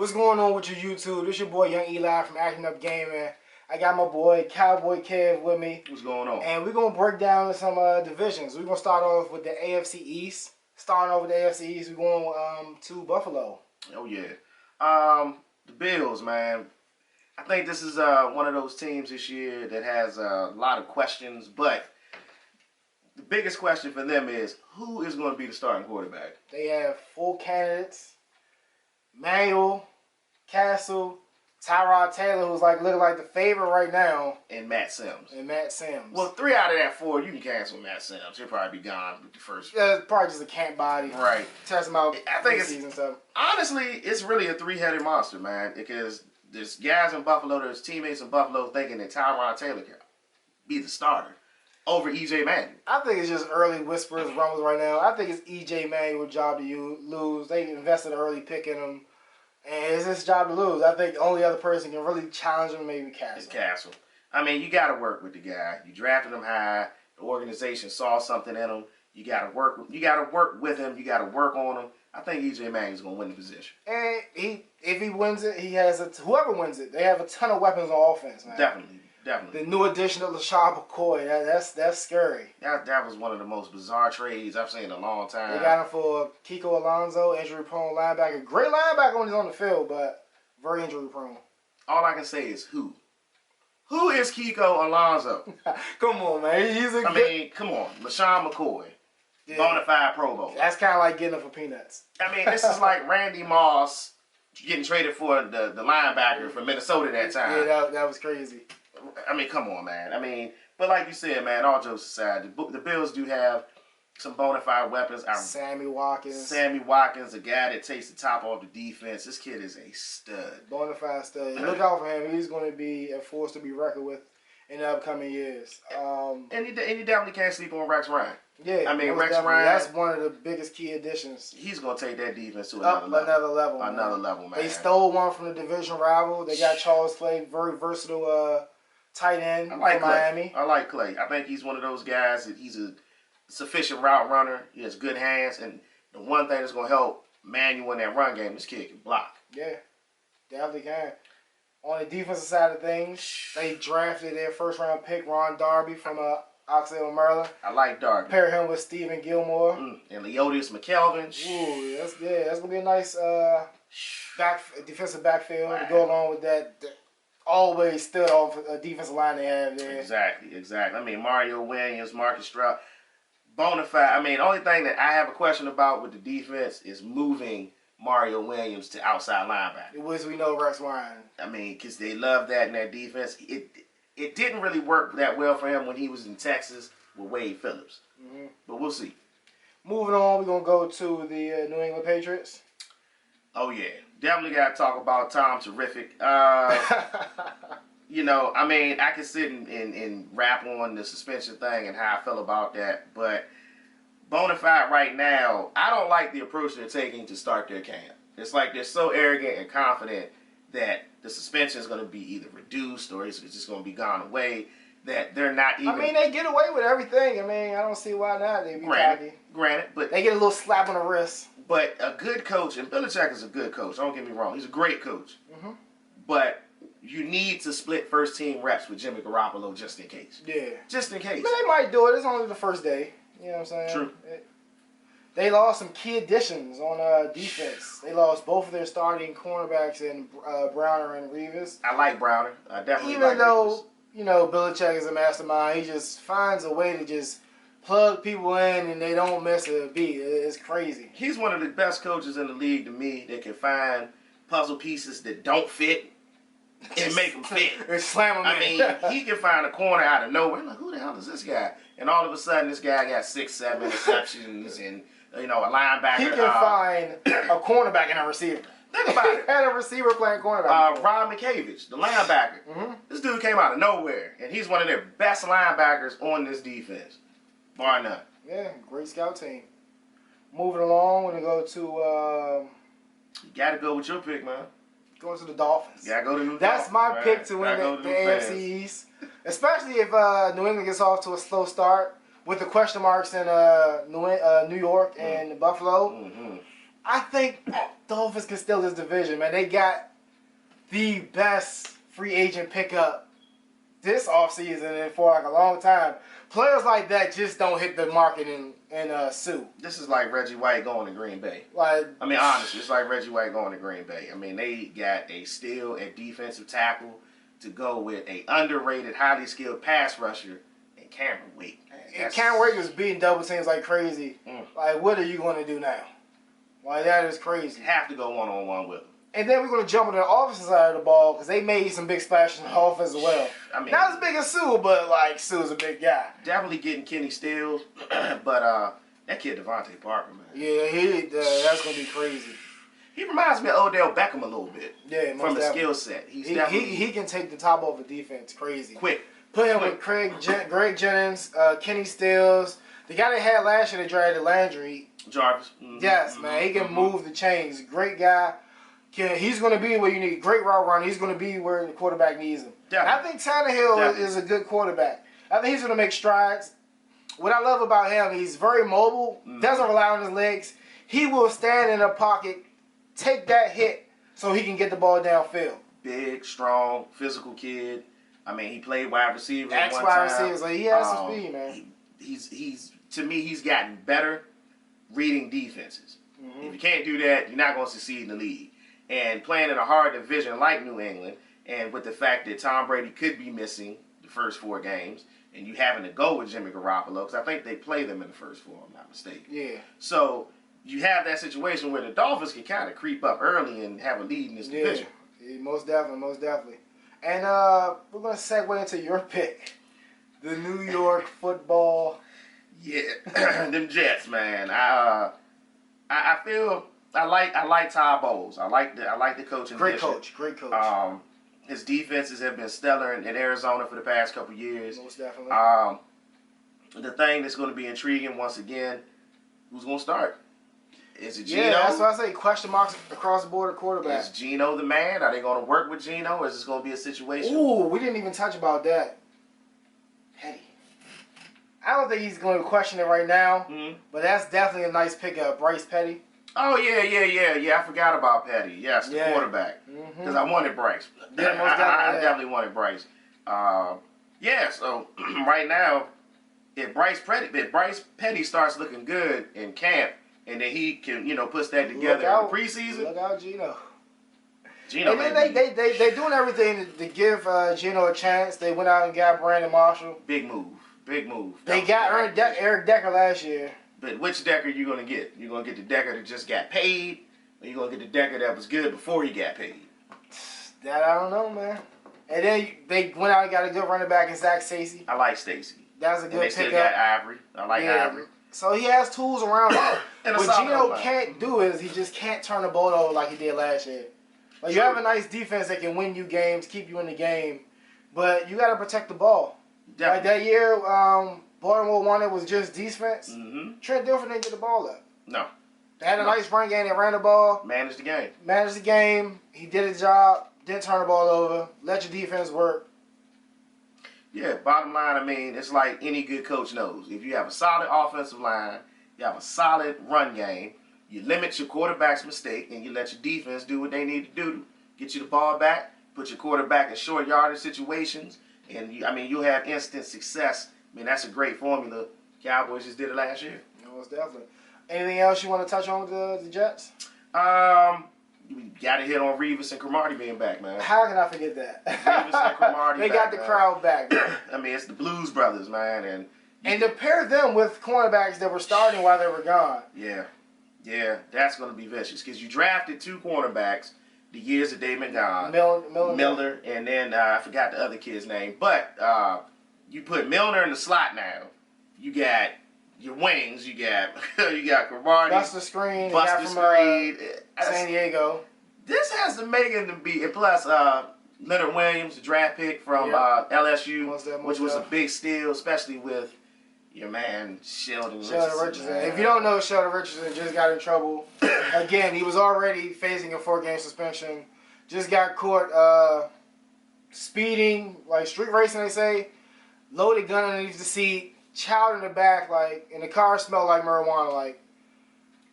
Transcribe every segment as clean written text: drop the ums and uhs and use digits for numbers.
What's going on with your YouTube? This your boy Yungeli from Acting Up Gaming. I got my boy Cowboy Kev with me. What's going on? And we're going to break down some divisions. We're going to start off with the AFC East. Starting off with the AFC East, we're going to Buffalo. Oh, yeah. The Bills, man. I think this is one of those teams this year that has a lot of questions, but the biggest question for them is, who is going to be the starting quarterback? They have 4 candidates. Manuel, Castle, Tyrod Taylor, who's looking like the favorite right now. And Matt Sims. Well, 3 out of that 4, you can cancel Matt Sims. He'll probably be gone with the first. Yeah, it's probably just a camp body. Right. Test him out. I think season stuff. Honestly, it's really a 3-headed monster, man. Because there's guys in Buffalo, there's teammates in Buffalo thinking that Tyrod Taylor can be the starter over E.J. Manuel. I think it's just early whispers, rumbles right now. I think it's E.J. Manuel's job to lose. They invested an early pick in him. And it's his job to lose. I think the only other person can really challenge him maybe Castle. It's Castle. I mean, you got to work with the guy. You drafted him high. The organization saw something in him. You got to work. You got to work with him. You got to work on him. I think E.J. Manuel's gonna win the position. And if he wins it, he has whoever wins it. They have a ton of weapons on offense, man. Definitely. The new addition of LaShawn McCoy, that's scary. That was one of the most bizarre trades I've seen in a long time. They got him for Kiko Alonso, injury-prone linebacker. Great linebacker when he's on the field, but very injury-prone. All I can say is who? Who is Kiko Alonso? Come on, man. I mean, come on. LaShawn McCoy. Yeah. Bona fide Pro Bowl. That's kind of like getting him for peanuts. I mean, this is like Randy Moss getting traded for the linebacker from Minnesota that time. Yeah, that was crazy. I mean, come on, man. I mean, but like you said, man, all jokes aside, the Bills do have some bona fide weapons. Sammy Watkins, a guy that takes the top off the defense. This kid is a stud. Bona fide stud. Look out for him. He's going to be a force to be reckoned with in the upcoming years. And you definitely can't sleep on Rex Ryan. Yeah, I mean, Rex Ryan. That's one of the biggest key additions. He's going to take that defense to another level. Another level, man. They stole one from the division rival. They got Charles Clay, very versatile tight end from Miami. I like Clay. I think he's one of those guys that he's a sufficient route runner. He has good hands. And the one thing that's going to help Manuel in that run game, this kid can block. Yeah, definitely can. On the defensive side of things, they drafted their first-round pick, Ron Darby, from Oxnard, Maryland. I like Darby. Pair him with Stephen Gilmore. And Leotis McKelvin. Ooh, that's going to be a nice defensive backfield to go along with that always stood off a defensive line they have there. Exactly. I mean, Mario Williams, Marcus Stroud, bona fide. I mean, the only thing that I have a question about with the defense is moving Mario Williams to outside linebacker. Which we know Rex Ryan. I mean, because they love that in that defense. It didn't really work that well for him when he was in Texas with Wade Phillips. But we'll see. Moving on, we're going to go to the New England Patriots. Oh, yeah. Definitely got to talk about Tom Terrific. You know, I mean, I could sit and rap on the suspension thing and how I feel about that. But bona fide right now, I don't like the approach they're taking to start their camp. It's like they're so arrogant and confident that the suspension is going to be either reduced or it's just going to be gone away, that they're not even... I mean, they get away with everything. I mean, I don't see why not. They be cocky. Granted, but... They get a little slap on the wrist. But a good coach, and Belichick is a good coach, don't get me wrong. He's a great coach. But you need to split first-team reps with Jimmy Garoppolo just in case. Yeah. Just in case. But they might do it. It's only the first day. You know what I'm saying? True. They lost some key additions on defense. They lost both of their starting cornerbacks in Browner and Revis. I like Browner. I definitely Even like though, Revis. You know, Belichick is a mastermind, he just finds a way to just plug people in and they don't miss a beat. It's crazy. He's one of the best coaches in the league to me that can find puzzle pieces that don't fit and make them fit. And slam them in. I mean, he can find a corner out of nowhere. Like, who the hell is this guy? And all of a sudden, this guy got 6-7 interceptions and, you know, a linebacker. He can find a cornerback and a receiver. Think about it. He had a receiver playing cornerback. Rob McCavish, the linebacker. This dude came out of nowhere, and he's one of their best linebackers on this defense, bar none. Yeah, great scout team. Moving along, we're going to go to... you got to go with your pick, man. Going to the Dolphins. You got to go to the Dolphins. That's my pick to win the AFC East. Especially if New England gets off to a slow start with the question marks in New York and Buffalo. I think Dolphins can steal this division, man. They got the best free agent pickup this offseason and for like a long time. Players like that just don't hit the market in Sue. This is like Reggie White going to Green Bay. Like, I mean, honestly, it's like Reggie White going to Green Bay. I mean, they got a steal at defensive tackle to go with a underrated, highly skilled pass rusher and Cameron Wake. and Cameron Wake was beating double teams like crazy. Like, what are you going to do now? Like, that is crazy. Have to go one-on-one with them. And then we're going to jump into the offensive side of the ball because they made some big splashes in the offense as well. I mean, not as big as Sue, but like Sue's a big guy. Definitely getting Kenny Stills, but that kid Devontae Parker, man. Yeah, that's going to be crazy. He reminds me of Odell Beckham a little bit. Yeah, from the skill set. He can take the top off the defense crazy. Quick. Put him with Greg Jennings, Kenny Stills. The guy they had last year, they drafted Landry. Jarvis. Yes, man. He can move the chains. Great guy. He's going to be where you need. Great route runner. He's going to be where the quarterback needs him. I think Tannehill is a good quarterback. I think he's going to make strides. What I love about him, he's very mobile. Doesn't rely on his legs. He will stand in a pocket, take that hit, so he can get the ball downfield. Big, strong, physical kid. I mean, he played wide receiver. Wide receivers. Like, he has some speed, man. He's to me, he's gotten better reading defenses. If you can't do that, you're not going to succeed in the league. And playing in a hard division like New England, and with the fact that Tom Brady could be missing the first 4 games, and you having to go with Jimmy Garoppolo, because I think they play them in the first 4, if I'm not mistaken. Yeah. So you have that situation where the Dolphins can kind of creep up early and have a lead in this division. Yeah, most definitely. And we're going to segue into your pick, the New York Football. Yeah, them Jets, man. I feel I like Todd Bowles. I like the coaching. Great coach. His defenses have been stellar in Arizona for the past couple years. Most definitely. The thing that's going to be intriguing once again, who's going to start? Is it Geno? Yeah, that's what I say. Question marks across the board at quarterback. Is Geno the man? Are they going to work with Geno? Or is this going to be a situation? Ooh, we didn't even touch about that. Petty. I don't think he's going to question it right now, but that's definitely a nice pickup. Bryce Petty. Oh, yeah. I forgot about Petty. Yes, the quarterback. Because I wanted Bryce. Yeah, most definitely. I definitely wanted Bryce. So right now, if Bryce Petty starts looking good in camp, and then he can, puts that together in the preseason. Look out, Geno. And then they doing everything to give Geno a chance. They went out and got Brandon Marshall. Big move. They got Eric Decker last year. But which Decker you going to get? You going to get the Decker that just got paid, or you going to get the Decker that was good before he got paid? That I don't know, man. And then they went out and got a good running back in Zach Stacy. I like Stacy. That's a good pickup. They still got Ivory. I like Ivory. So he has tools around him. What Geno can't do is he just can't turn the ball over like he did last year. Like, you have a nice defense that can win you games, keep you in the game, but you got to protect the ball. Definitely. Like that year, Baltimore won it was just defense. Trent Dilfer didn't get the ball up. No. They had a nice run game. They ran the ball. Managed the game. He did his job. Didn't turn the ball over. Let your defense work. Yeah, bottom line, I mean, it's like any good coach knows. If you have a solid offensive line, you have a solid run game, you limit your quarterback's mistake, and you let your defense do what they need to do to get you the ball back, put your quarterback in short yardage situations, and you'll have instant success. I mean, that's a great formula. Cowboys just did it last year. Most definitely. Anything else you want to touch on with the Jets? We got to hit on Revis and Cromartie being back, man. How can I forget that? Revis and Cromartie They got the crowd back. I mean, it's the Blues Brothers, man. And to pair them with cornerbacks that were starting while they were gone. Yeah, that's going to be vicious. Because you drafted 2 cornerbacks the years that they've been gone. Milner, and then I forgot the other kid's name. But you put Milner in the slot now. You got your wings. You got Cromartie. Buster Screen. San Diego. This has the making to be, and plus Leonard Williams, the draft pick from LSU, which was a big steal, especially with your man Sheldon Richardson. If you don't know, Sheldon Richardson just got in trouble. Again, he was already facing a 4-game suspension. Just got caught speeding, like street racing, they say. Loaded gun underneath the seat. Child in the back, and the car smelled like marijuana,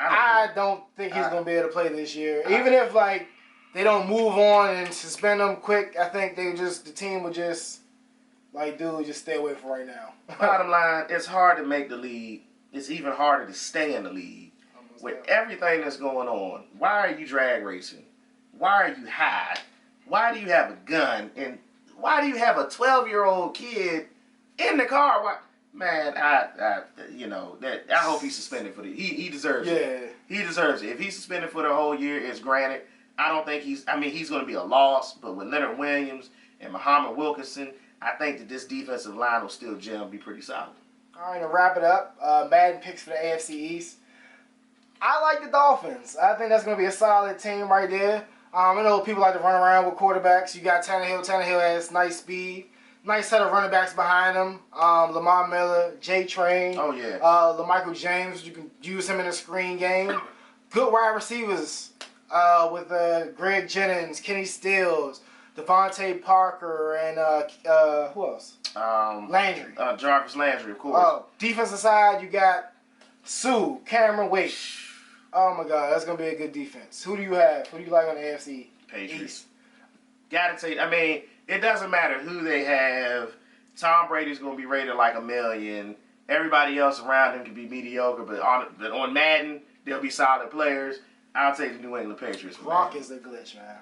I don't think he's going to be able to play this year. Even if, like, they don't move on and suspend him quick, I think the team would just, like, dude, just stay away from right now. Bottom line, it's hard to make the league. It's even harder to stay in the league. With everything that's going on, why are you drag racing? Why are you high? Why do you have a gun? And why do you have a 12-year-old kid in the car? Why? Man, I hope he's suspended for the. He deserves it. He deserves it. If he's suspended for the whole year, it's granted. I don't think he's going to be a loss. But with Leonard Williams and Muhammad Wilkerson, I think that this defensive line will still gel and be pretty solid. All right, to wrap it up, Madden picks for the AFC East. I like the Dolphins. I think that's going to be a solid team right there. I know people like to run around with quarterbacks. You got Tannehill. Tannehill has nice speed. Nice set of running backs behind him. Lamar Miller, J-Train. Oh, yeah. LaMichael James. You can use him in a screen game. Good wide receivers with Greg Jennings, Kenny Stills, Devontae Parker, and who else? Landry. Jarvis Landry, of course. Defensive side, you got Sue, Cameron Wake. Oh, my God. That's going to be a good defense. Who do you have? Who do you like on the AFC Patriots. Gotta take, I mean, it doesn't matter who they have. Tom Brady's going to be rated like 1 million. Everybody else around him can be mediocre, but on Madden, they'll be solid players. I'll take the New England Patriots. Rock is a glitch, man.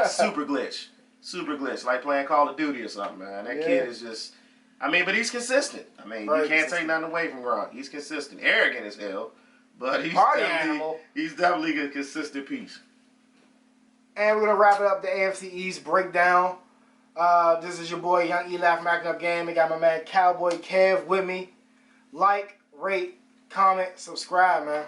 Super glitch. Super glitch. Like playing Call of Duty or something, man. That kid is just, I mean, but he's consistent. I mean, you can't take nothing away from Rock. He's consistent. Arrogant as hell. But he's definitely a consistent piece. And we're going to wrap it up, the AFC East breakdown. This is your boy, Young Eli from Acting Up Game. I got my man Cowboy Kev with me. Like, rate, comment, subscribe, man.